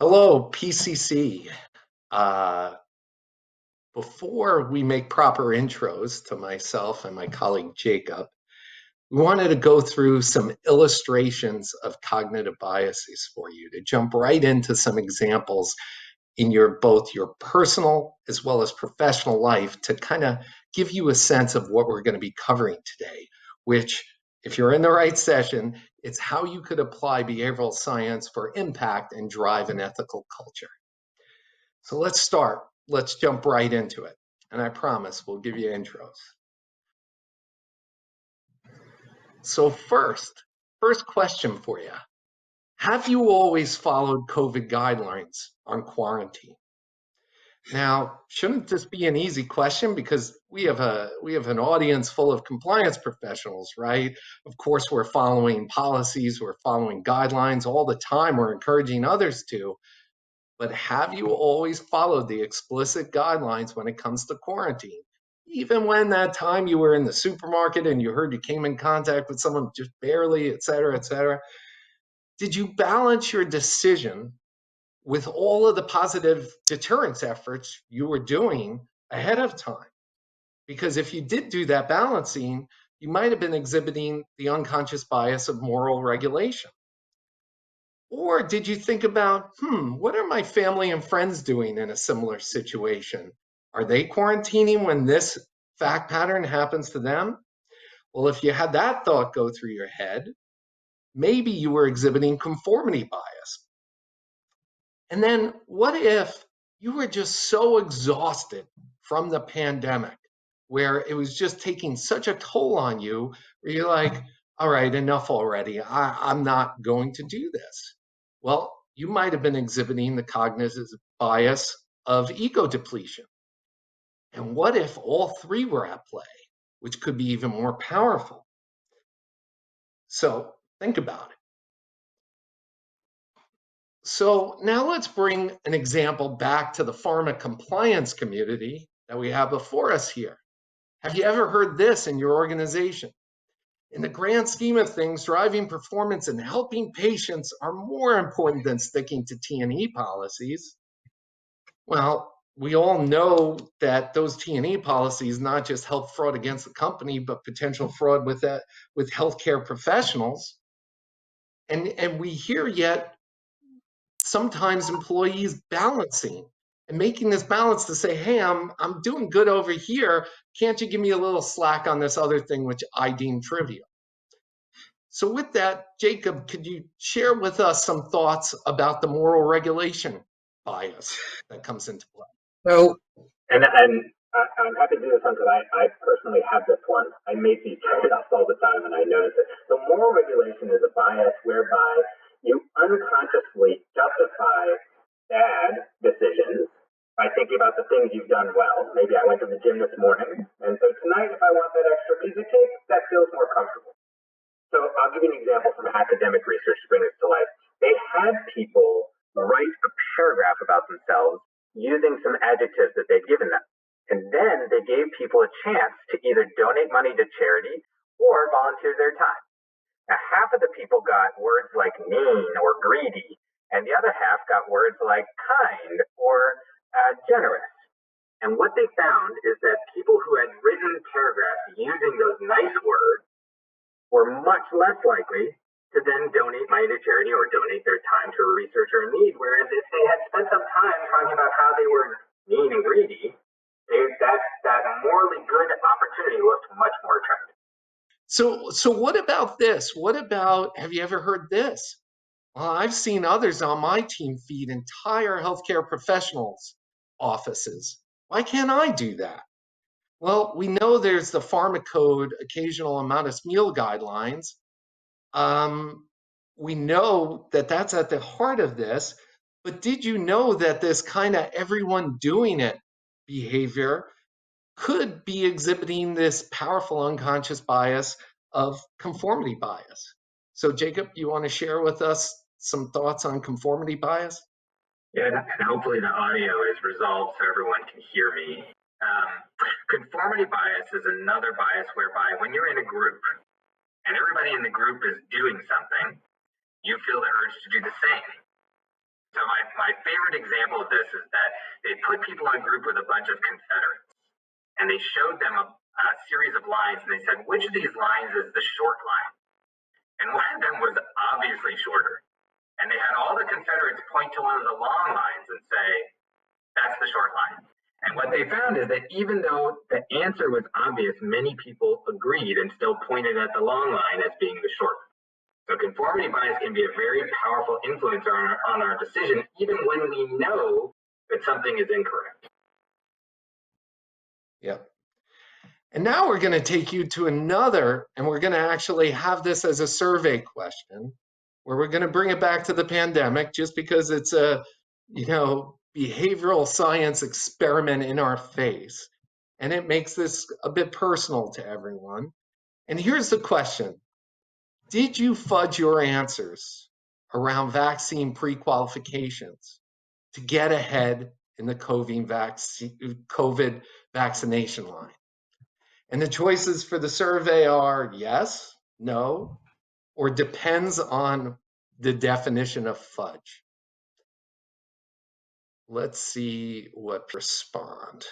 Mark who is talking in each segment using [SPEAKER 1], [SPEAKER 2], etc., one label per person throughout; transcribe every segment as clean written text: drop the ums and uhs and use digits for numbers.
[SPEAKER 1] Hello, PCC. Uh, Before we make proper intros to myself and my colleague Jacob, we wanted to go through some illustrations of cognitive biases for you to jump right into some examples in both your personal as well as professional life to kind of give you a sense of what we're going to be covering today, which, if you're in the right session, it's how you could apply behavioral science for impact and drive an ethical culture. So let's start. Let's jump right into it. And I promise we'll give you intros. So first question for you. Have you always followed COVID guidelines on quarantine? Now, shouldn't this be an easy question because we have an audience full of compliance professionals, right? Of course, we're following policies, we're following guidelines all the time, we're encouraging others to. But have you always followed the explicit guidelines when it comes to quarantine? Even when that time you were in the supermarket and you heard you came in contact with someone just barely, et cetera, et cetera. Did you balance your decision with all of the positive deterrence efforts you were doing ahead of time? Because if you did do that balancing, you might have been exhibiting the unconscious bias of moral regulation. Or did you think about, what are my family and friends doing in a similar situation? Are they quarantining when this fact pattern happens to them? Well, if you had that thought go through your head, maybe you were exhibiting conformity bias. And then what if you were just so exhausted from the pandemic where it was just taking such a toll on you where you're like, all right, enough already. I'm not going to do this. Well, you might have been exhibiting the cognitive bias of ego depletion. And what if all three were at play, which could be even more powerful? So think about it. So now let's bring an example back to the pharma compliance community that we have before us here. Have you ever heard this in your organization? In the grand scheme of things, driving performance and helping patients are more important than sticking to T&E policies. Well, we all know that those T&E policies not just help fraud against the company, but potential fraud with healthcare professionals. And we hear yet sometimes employees balancing and making this balance to say, hey, I'm doing good over here. Can't you give me a little slack on this other thing, which I deem trivial? So with that, Jacob, could you share with us some thoughts about the moral regulation bias that comes into play?
[SPEAKER 2] So, and I'm happy to do this one because I personally have this one. I make these trade-offs all the time, and I notice it. So moral regulation is a bias whereby you unconsciously justify bad decisions by thinking about the things you've done well. Maybe I went to the gym this morning, and so tonight, if I want that extra piece of cake, that feels more comfortable. So I'll give you an example from academic research to bring this to life. They had people write a paragraph about themselves using some adjectives that they'd given them. And then they gave people a chance to either donate money to charity or volunteer their time. Now, half of the people got words like mean or greedy, and the other half got words like kind or generous. And what they found is that people who had written paragraphs using those nice words were much less likely to then donate money to charity or donate their time to a researcher in need. Whereas if they had spent some time talking about how they were mean and greedy, that morally good opportunity looked much more attractive.
[SPEAKER 1] So what about this? What about, have you ever heard this? Well, I've seen others on my team feed entire healthcare professionals' offices. Why can't I do that? Well, we know there's the Pharma Code occasional amount of meal guidelines. We know that that's at the heart of this, but did you know that this kind of everyone doing it behavior could be exhibiting this powerful unconscious bias of conformity bias? So Jacob, you want to share with us some thoughts on conformity bias?
[SPEAKER 2] Yeah, and hopefully the audio is resolved so everyone can hear me. Conformity bias is another bias whereby when you're in a group and everybody in the group is doing something, you feel the urge to do the same. So my favorite example of this is that they put people in a group with a bunch of Confederates, and they showed them a series of lines, and they said, which of these lines is the short line? And one of them was obviously shorter. And they had all the Confederates point to one of the long lines and say, that's the short line. And what they found is that even though the answer was obvious, many people agreed and still pointed at the long line as being the short one. So conformity bias can be a very powerful influence on our decision, even when we know that something is incorrect.
[SPEAKER 1] Yep. And now we're going to take you to another, and we're going to actually have this as a survey question, where we're going to bring it back to the pandemic, just because it's a, behavioral science experiment in our face. And it makes this a bit personal to everyone. And here's the question. Did you fudge your answers around vaccine pre-qualifications to get ahead in the COVID vaccination line? And the choices for the survey are yes, no, or depends on the definition of fudge. Let's see what respond.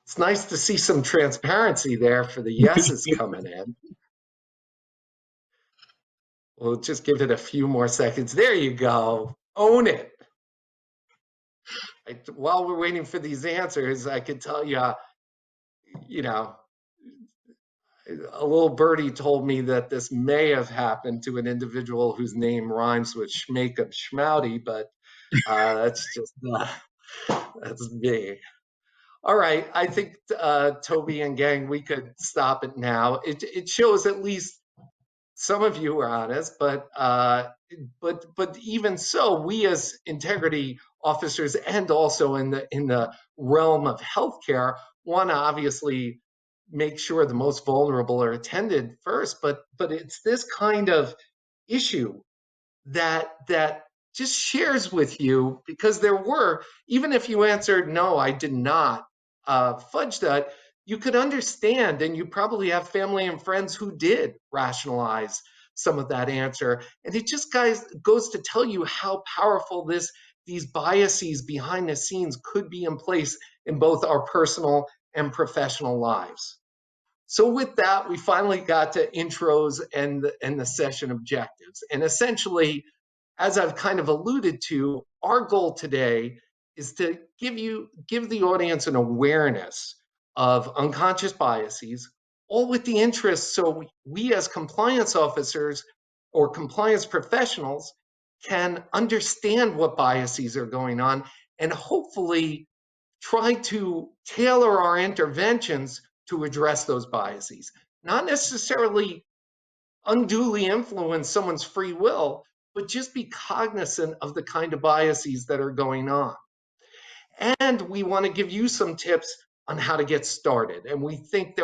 [SPEAKER 1] It's nice to see some transparency there for the yeses coming in. We'll just give it a few more seconds. There you go. Own it. While we're waiting for these answers, I could tell you, a little birdie told me that this may have happened to an individual whose name rhymes with Schmakem Schmouty, but that's just that's me. All right, I think Toby and gang, we could stop it now. It shows at least some of you are honest, but even so, we as integrity officers and also in the realm of healthcare want to obviously make sure the most vulnerable are attended first. But it's this kind of issue that just shares with you, because there were, even if you answered no, I did not fudge that, you could understand, and you probably have family and friends who did rationalize some of that answer. And it just goes to tell you how powerful these biases behind the scenes could be in place in both our personal and professional lives. So with that, we finally got to intros and the session objectives. And essentially, as I've kind of alluded to, our goal today is to give the audience an awareness of unconscious biases, all with the interest so we as compliance officers or compliance professionals can understand what biases are going on and hopefully try to tailor our interventions to address those biases, not necessarily unduly influence someone's free will, but just be cognizant of the kind of biases that are going on. And we want to give you some tips on how to get started. And we think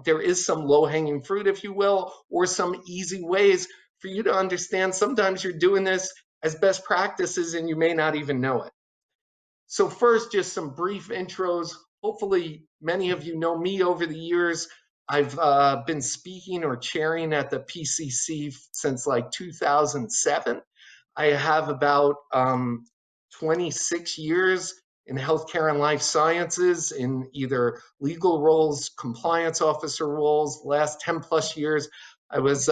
[SPEAKER 1] there is some low-hanging fruit, if you will, or some easy ways for you to understand. Sometimes you're doing this as best practices and you may not even know it. So first, just some brief intros. Hopefully, many of you know me over the years. I've been speaking or chairing at the PCC since like 2007. I have about 26 years in healthcare and life sciences in either legal roles, compliance officer roles. Last 10 plus years, I was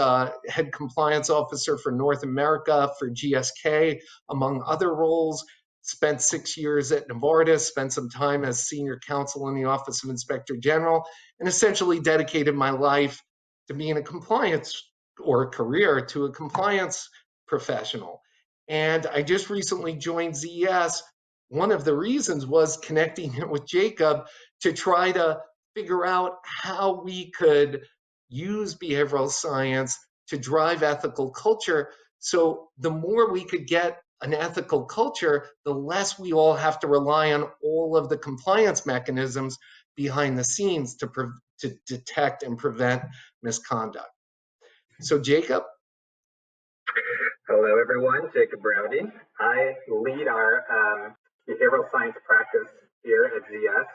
[SPEAKER 1] head compliance officer for North America for GSK, among other roles. Spent 6 years at Novartis, spent some time as senior counsel in the Office of Inspector General, and essentially dedicated my life to being a compliance or a career to a compliance professional. And I just recently joined ZES. One of the reasons was connecting with Jacob to try to figure out how we could use behavioral science to drive ethical culture. So the more we could get an ethical culture, the less we all have to rely on all of the compliance mechanisms behind the scenes to detect and prevent misconduct. So Jacob?
[SPEAKER 2] Hello, everyone. Jacob Braude. I lead our behavioral science practice here at ZS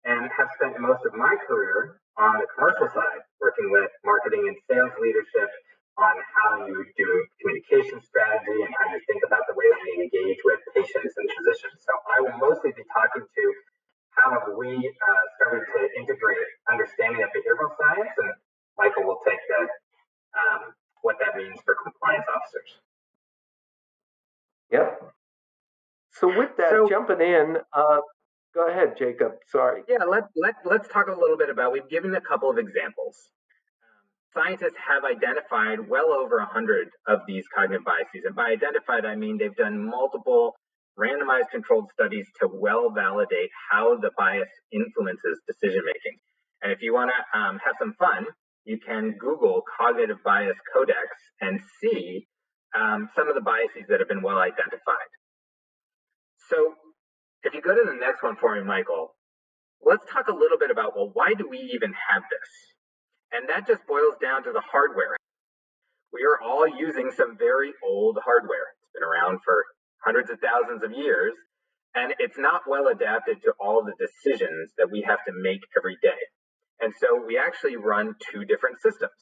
[SPEAKER 2] and have spent most of my career on the commercial side, working with marketing and sales leadership on how you do communication strategy and how you think about the way that we engage with patients and physicians. So I will mostly be talking to how have we started to integrate understanding of behavioral science, and Michael will take the what that means for compliance officers.
[SPEAKER 1] Yep. So with that, jumping in, go ahead, Jacob. Sorry.
[SPEAKER 2] Yeah, let's talk a little bit about. We've given a couple of examples. Scientists have identified well over 100 of these cognitive biases, and by identified I mean they've done multiple randomized controlled studies to well validate how the bias influences decision making. And if you want to have some fun, you can Google cognitive bias codex and see some of the biases that have been well identified. So if you go to the next one for me, Michael, let's talk a little bit about, well, why do we even have this? And that just boils down to the hardware. We are all using some very old hardware. It's been around for hundreds of thousands of years, and it's not well adapted to all the decisions that we have to make every day. And so we actually run two different systems.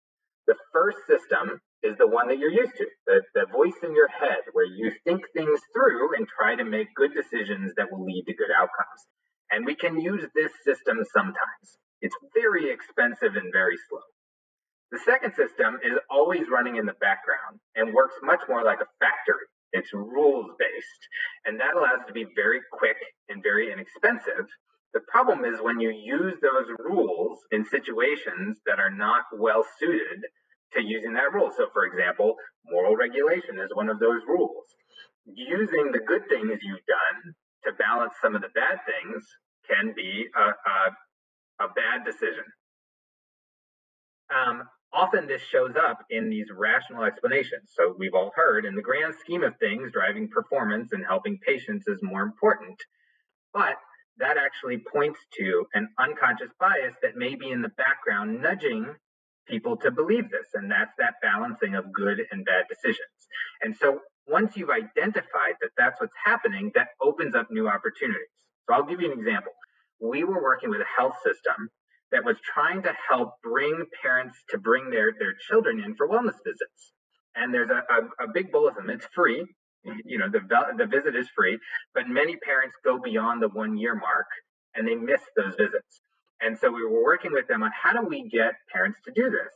[SPEAKER 2] The first system is the one that you're used to, the voice in your head, where you think things through and try to make good decisions that will lead to good outcomes. And we can use this system sometimes. It's very expensive and very slow. The second system is always running in the background and works much more like a factory. It's rules-based, and that allows it to be very quick and very inexpensive. The problem is when you use those rules in situations that are not well suited to using that rule. So for example, moral regulation is one of those rules. Using the good things you've done to balance some of the bad things can be a bad decision. Often this shows up in these rational explanations. So we've all heard, in the grand scheme of things, driving performance and helping patients is more important. But that actually points to an unconscious bias that may be in the background nudging people to believe this, and that's that balancing of good and bad decisions. And so once you've identified that that's what's happening, that opens up new opportunities. So I'll give you an example. We were working with a health system that was trying to help bring parents to bring their children in for wellness visits. And there's a big bulletin. It's free. You know, the visit is free, but many parents go beyond the 1 year mark and they miss those visits. And so we were working with them on how do we get parents to do this?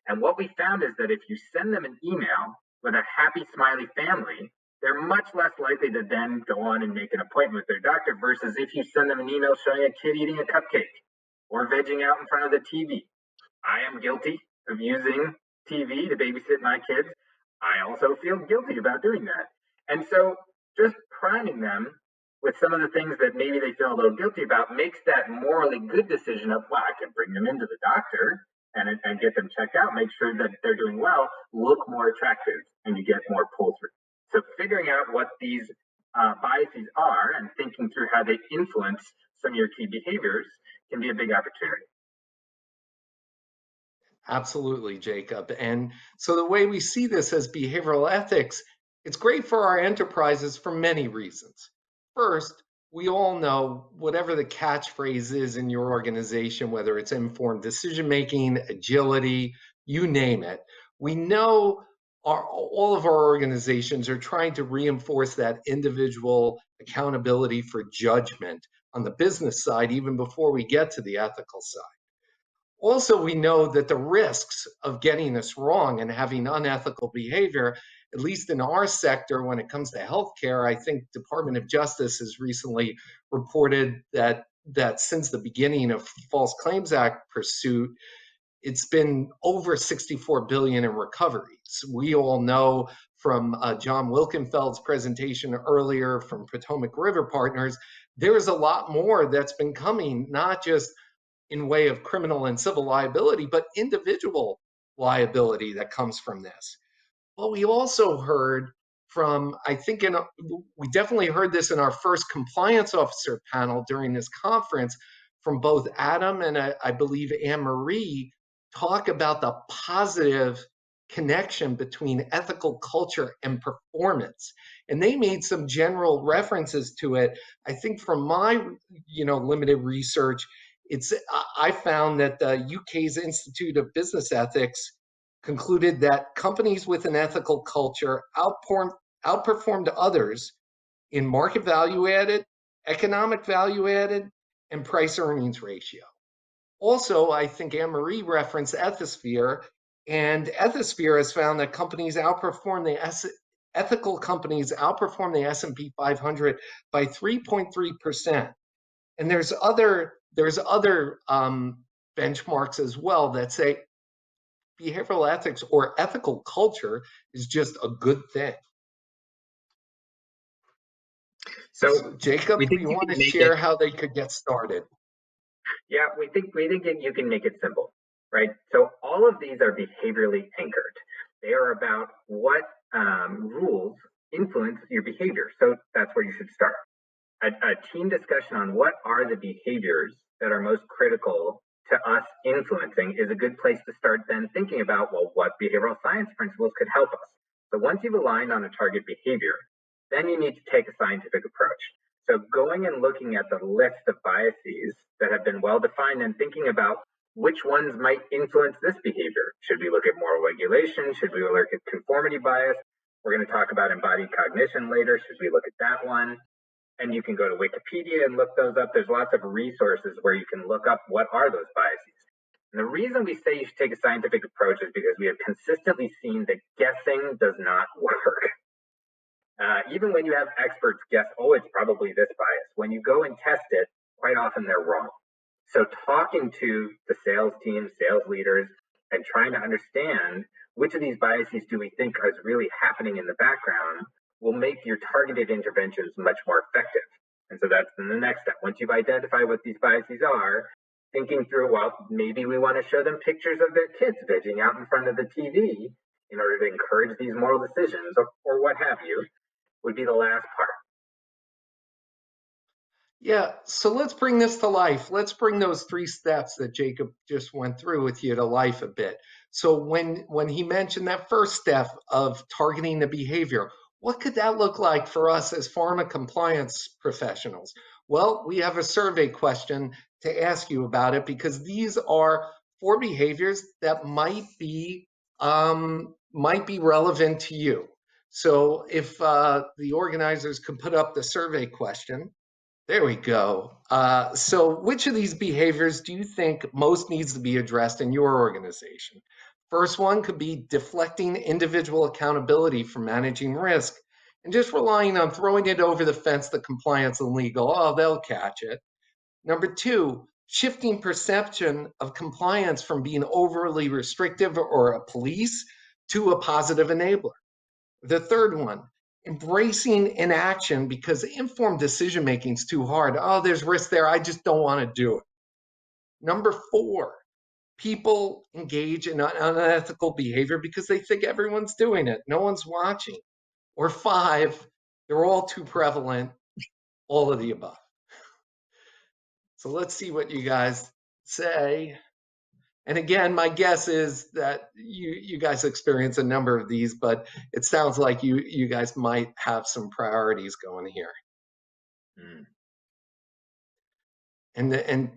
[SPEAKER 2] And what we found is that if you send them an email with a happy, smiley family, they're much less likely to then go on and make an appointment with their doctor versus if you send them an email showing a kid eating a cupcake or vegging out in front of the TV. I am guilty of using TV to babysit my kids. I also feel guilty about doing that. And so just priming them with some of the things that maybe they feel a little guilty about makes that morally good decision of, well, I can bring them into the doctor and get them checked out, make sure that they're doing well, look more attractive, and you get more pull-through. So figuring out what these biases are and thinking through how they influence some of your key behaviors can be a big opportunity.
[SPEAKER 1] Absolutely, Jacob. And so the way we see this as behavioral ethics, it's great for our enterprises for many reasons. First, we all know whatever the catchphrase is in your organization, whether it's informed decision-making, agility, you name it, we know all of our organizations are trying to reinforce that individual accountability for judgment on the business side, even before we get to the ethical side. Also, we know that the risks of getting this wrong and having unethical behavior, at least in our sector when it comes to healthcare, I think Department of Justice has recently reported that since the beginning of False Claims Act pursuit, it's been over 64 billion in recoveries. We all know from John Wilkenfeld's presentation earlier from Potomac River Partners, there's a lot more that's been coming, not just in way of criminal and civil liability, but individual liability that comes from this. Well, we also heard from, we definitely heard this in our first compliance officer panel during this conference from both Adam and I believe Anne-Marie talk about the positive connection between ethical culture and performance. And they made some general references to it. I think from my limited research, I found that the UK's Institute of Business Ethics concluded that companies with an ethical culture outperformed others in market value added, economic value added, and price earnings ratio. Also, I think Anne-Marie referenced Ethisphere, and Ethisphere has found that ethical companies outperform the S&P 500 by 3.3%. And there's other benchmarks as well that say behavioral ethics or ethical culture is just a good thing. So Jacob, do you want to share how they could get started?
[SPEAKER 2] Yeah, we think you can make it simple, right? So all of these are behaviorally anchored. They are about what rules influence your behavior. So that's where you should start. A team discussion on what are the behaviors that are most critical to us influencing is a good place to start then thinking about, well, what behavioral science principles could help us. So once you've aligned on a target behavior, then you need to take a scientific approach. So going and looking at the list of biases that have been well defined and thinking about which ones might influence this behavior. Should we look at moral regulation? Should we look at conformity bias? We're going to talk about embodied cognition later. Should we look at that one? And you can go to Wikipedia and look those up. There's lots of resources where you can look up what are those biases. And the reason we say you should take a scientific approach is because we have consistently seen that guessing does not work. Even when you have experts guess, oh, it's probably this bias. When you go and test it, quite often they're wrong. So talking to the sales team, sales leaders, and trying to understand which of these biases do we think is really happening in the background will make your targeted interventions much more effective. And so that's the next step. Once you've identified what these biases are, thinking through, well, maybe we want to show them pictures of their kids vegging out in front of the TV in order to encourage these moral decisions or what have you, would be the last part.
[SPEAKER 1] Yeah, so let's bring this to life. Let's bring those 3 steps that Jacob just went through with you to life a bit. So when he mentioned that first step of targeting the behavior, what could that look like for us as pharma compliance professionals? Well, we have a survey question to ask you about it because these are 4 behaviors that might be relevant to you. So if the organizers could put up the survey question. There we go. So which of these behaviors do you think most needs to be addressed in your organization? First one could be deflecting individual accountability for managing risk and just relying on throwing it over the fence to compliance and legal. Oh, they'll catch it. Number 2, shifting perception of compliance from being overly restrictive or a police to a positive enabler. The third one, embracing inaction because informed decision making is too hard. Oh, there's risk there. I just don't want to do it. Number 4, people engage in unethical behavior because they think everyone's doing it. No one's watching. Or 5, they're all too prevalent, all of the above. So let's see what you guys say. And again, my guess is that you guys experience a number of these, but it sounds like you guys might have some priorities going here. And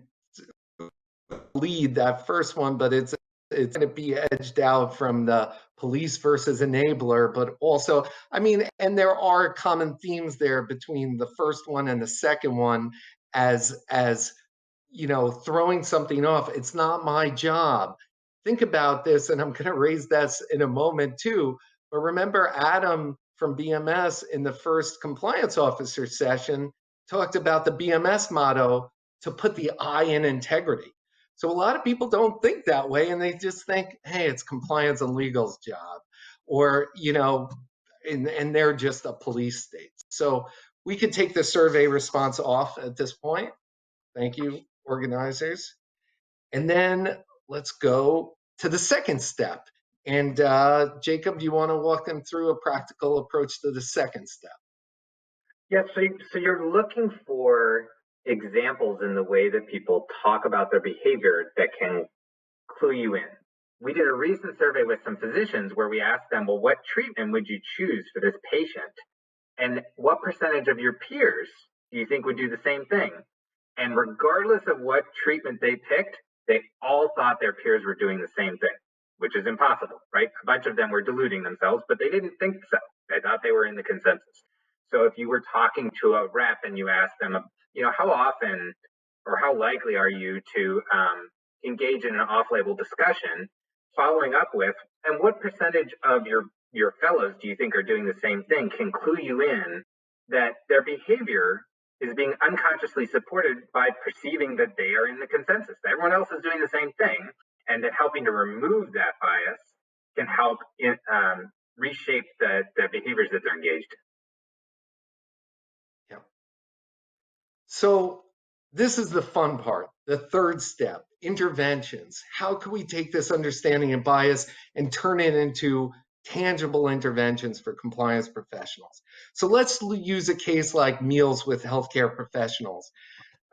[SPEAKER 1] lead that first one, but it's going to be edged out from the police versus enabler, but also, I mean, and there are common themes there between the first one and the second one as you know, throwing something off. It's not my job. Think about this, and I'm going to raise this in a moment too. But remember, Adam from BMS in the first compliance officer session talked about the BMS motto to put the I in integrity. So a lot of people don't think that way, and they just think, hey, it's compliance and legal's job, or, you know, and they're just a police state. So we could take the survey response off at this point. Thank you, organizers. And then let's go to the second step. And Jacob, do you want to walk them through a practical approach to the second step?
[SPEAKER 2] Yeah, so you're looking for examples in the way that people talk about their behavior that can clue you in. We did a recent survey with some physicians where we asked them, well, what treatment would you choose for this patient? And what percentage of your peers do you think would do the same thing? And regardless of what treatment they picked, they all thought their peers were doing the same thing, which is impossible, right? A bunch of them were deluding themselves, but they didn't think so. They thought they were in the consensus. So if you were talking to a rep and you asked them, how often or how likely are you to engage in an off-label discussion, following up with, and what percentage of your fellows do you think are doing the same thing, can clue you in that their behavior is being unconsciously supported by perceiving that they are in the consensus. That everyone else is doing the same thing, and that helping to remove that bias can help reshape the behaviors that they're engaged
[SPEAKER 1] Yeah. So this is the fun part, the third step, interventions. How can we take this understanding of bias and turn it into tangible interventions for compliance professionals? So let's use a case like meals with healthcare professionals.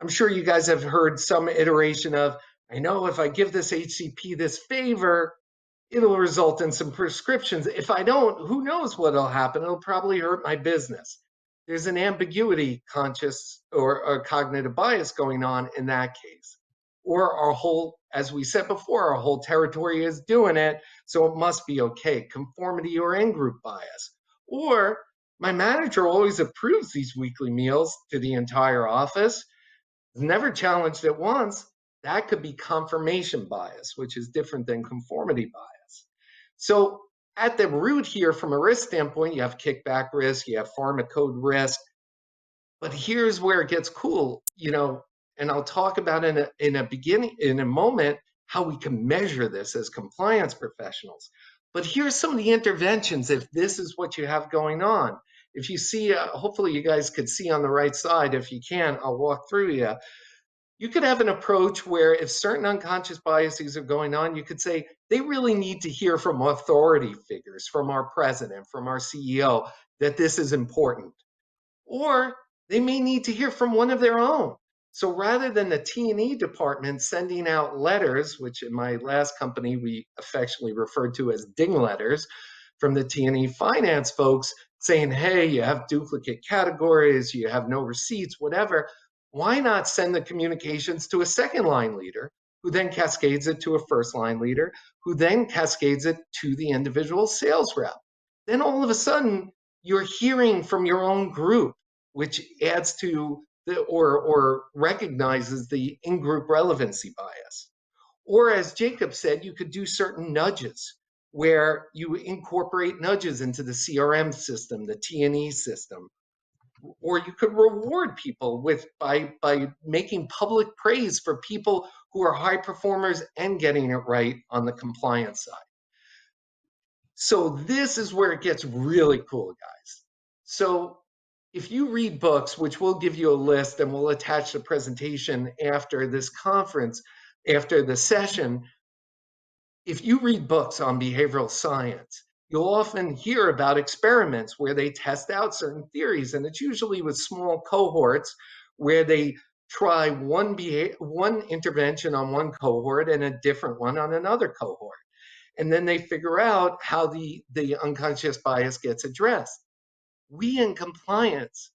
[SPEAKER 1] I'm sure you guys have heard some iteration of, I know if I give this HCP this favor, it'll result in some prescriptions. If I don't, who knows what'll happen? It'll probably hurt my business. There's an ambiguity conscious or cognitive bias going on in that case. Or our whole, as we said before, our whole territory is doing it, so it must be okay. Conformity or in-group bias. Or my manager always approves these weekly meals to the entire office, never challenged it once. That could be confirmation bias, which is different than conformity bias. So at the root here, from a risk standpoint, you have kickback risk, you have pharma code risk. But here's where it gets cool, and I'll talk about in a moment how we can measure this as compliance professionals. But here's some of the interventions if this is what you have going on. If you see, hopefully you guys could see on the right side. If you can, I'll walk through you. You could have an approach where if certain unconscious biases are going on, you could say they really need to hear from authority figures, from our president, from our CEO, that this is important. Or they may need to hear from one of their own. So rather than the T&E department sending out letters, which in my last company we affectionately referred to as ding letters from the T&E finance folks saying, hey, you have duplicate categories, you have no receipts, whatever, why not send the communications to a second line leader who then cascades it to a first line leader, who then cascades it to the individual sales rep? Then all of a sudden, you're hearing from your own group, which adds to or recognizes the in-group relevancy bias. Or as Jacob said, you could do certain nudges where you incorporate nudges into the CRM system, the T&E system. Or you could reward people by making public praise for people who are high performers and getting it right on the compliance side. So this is where it gets really cool, guys. So if you read books, which we'll give you a list and we'll attach the presentation after this conference, after the session, if you read books on behavioral science, you'll often hear about experiments where they test out certain theories, and it's usually with small cohorts where they try one intervention on one cohort and a different one on another cohort. And then they figure out how the unconscious bias gets addressed. We in compliance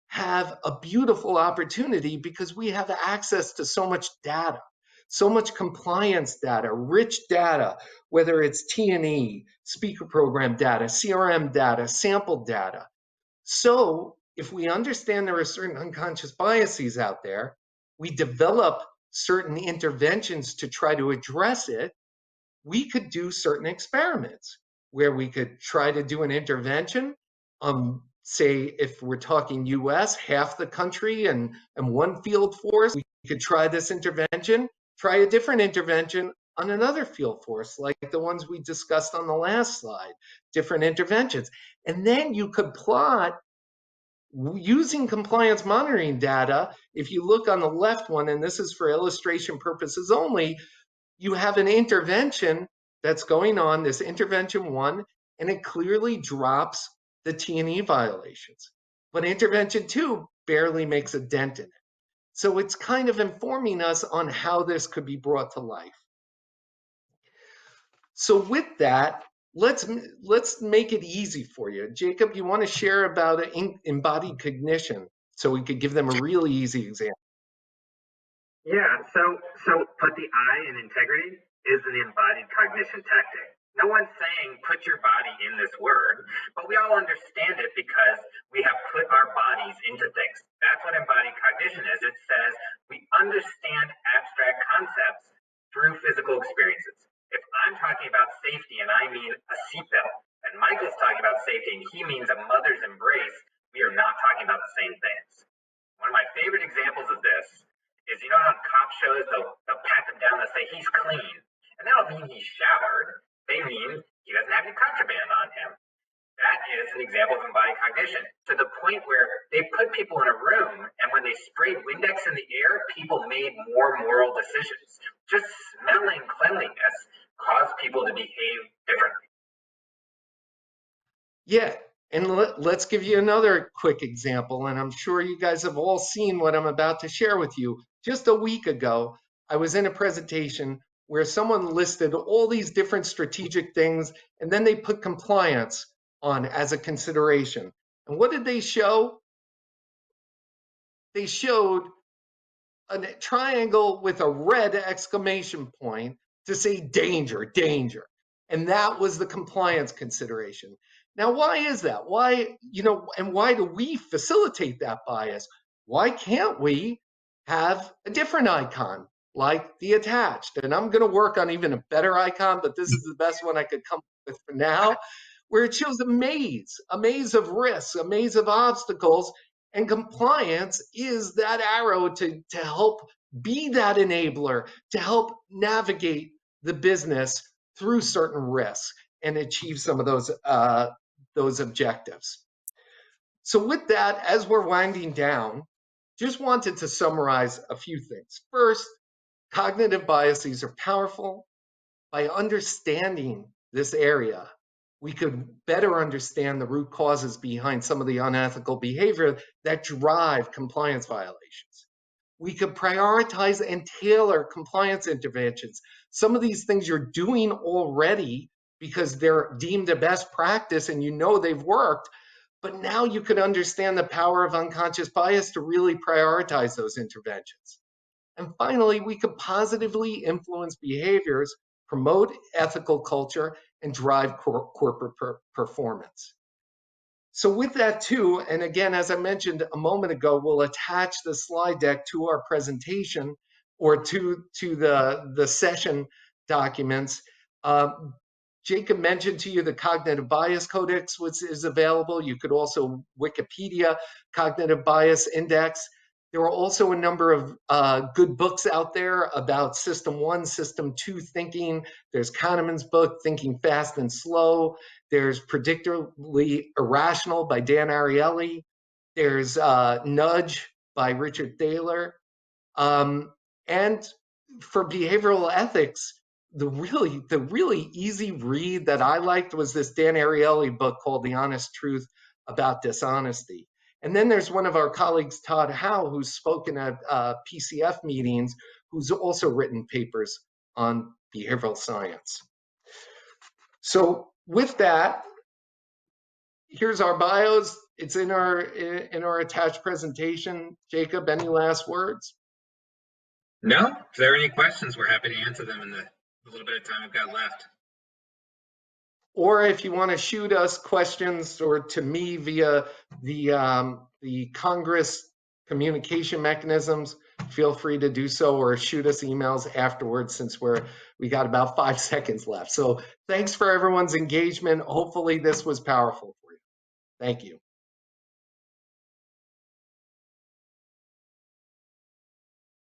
[SPEAKER 1] have a beautiful opportunity because we have access to so much data, so much compliance data, rich data, whether it's T&E, speaker program data, CRM data, sample data. So if we understand there are certain unconscious biases out there, we develop certain interventions to try to address it. We could do certain experiments where we could try to do an intervention. Say, if we're talking US, half the country and one field force, we could try this intervention, try a different intervention on another field force, like the ones we discussed on the last slide, different interventions. And then you could plot using compliance monitoring data. If you look on the left one, and this is for illustration purposes only, you have an intervention that's going on, this intervention one, and it clearly drops the T&E violations. But intervention two barely makes a dent in it. So it's kind of informing us on how this could be brought to life. So with that, let's make it easy for you. Jacob, you want to share about embodied cognition so we could give them a really easy example?
[SPEAKER 2] Yeah, so put the I in integrity is an embodied cognition tactic. No one's saying put your body in this word, but we all understand it because we have put our bodies into things. That's what embodied cognition is. It says we understand abstract concepts through physical experiences. If I'm talking about safety and I mean a seatbelt, and Michael's talking about safety and he means a mother's embrace, we are not talking about the same things. One of my favorite examples of this is, you know how cop shows they'll pat them down and say he's clean, and that don't mean he's showered. They mean he doesn't have any contraband on him. That is an example of embodied cognition, to the point where they put people in a room, and when they sprayed Windex in the air, people made more moral decisions. Just smelling cleanliness caused people to behave differently.
[SPEAKER 1] Yeah, and let's give you another quick example, and I'm sure you guys have all seen what I'm about to share with you. Just a week ago, I was in a presentation where someone listed all these different strategic things, and then they put compliance on as a consideration. And what did they show? They showed a triangle with a red exclamation point to say danger, danger. And that was the compliance consideration. Now, why is that? Why, and why do we facilitate that bias? Why can't we have a different icon like the attached? And I'm going to work on even a better icon, but this is the best one I could come up with for now, where it shows a maze of risks, a maze of obstacles. And compliance is that arrow to help be that enabler, to help navigate the business through certain risks and achieve some of those objectives. So with that, as we're winding down, just wanted to summarize a few things. First, cognitive biases are powerful. By understanding this area, we could better understand the root causes behind some of the unethical behavior that drive compliance violations. We could prioritize and tailor compliance interventions. Some of these things you're doing already because they're deemed a best practice and you know they've worked, but now you could understand the power of unconscious bias to really prioritize those interventions. And finally, we could positively influence behaviors, promote ethical culture, and drive corporate performance. So with that too, and again, as I mentioned a moment ago, we'll attach the slide deck to our presentation or to the session documents. Jacob mentioned to you the Cognitive Bias Codex, which is available. You could also Wikipedia Cognitive Bias Index. There are also a number of good books out there about System 1, System 2 thinking. There's Kahneman's book, Thinking Fast and Slow. There's Predictably Irrational by Dan Ariely. There's Nudge by Richard Thaler. And for behavioral ethics, the really easy read that I liked was this Dan Ariely book called The Honest Truth About Dishonesty. And then there's one of our colleagues, Todd Howe, who's spoken at PCF meetings, who's also written papers on behavioral science. So with that, here's our bios. It's in our attached presentation. Jacob, any last words?
[SPEAKER 2] No. If there are any questions, we're happy to answer them in the little bit of time we've got left.
[SPEAKER 1] Or if you want to shoot us questions or to me via the Congress communication mechanisms, feel free to do so, or shoot us emails afterwards since we got about 5 seconds left. So thanks for everyone's engagement. Hopefully this was powerful for you. Thank you.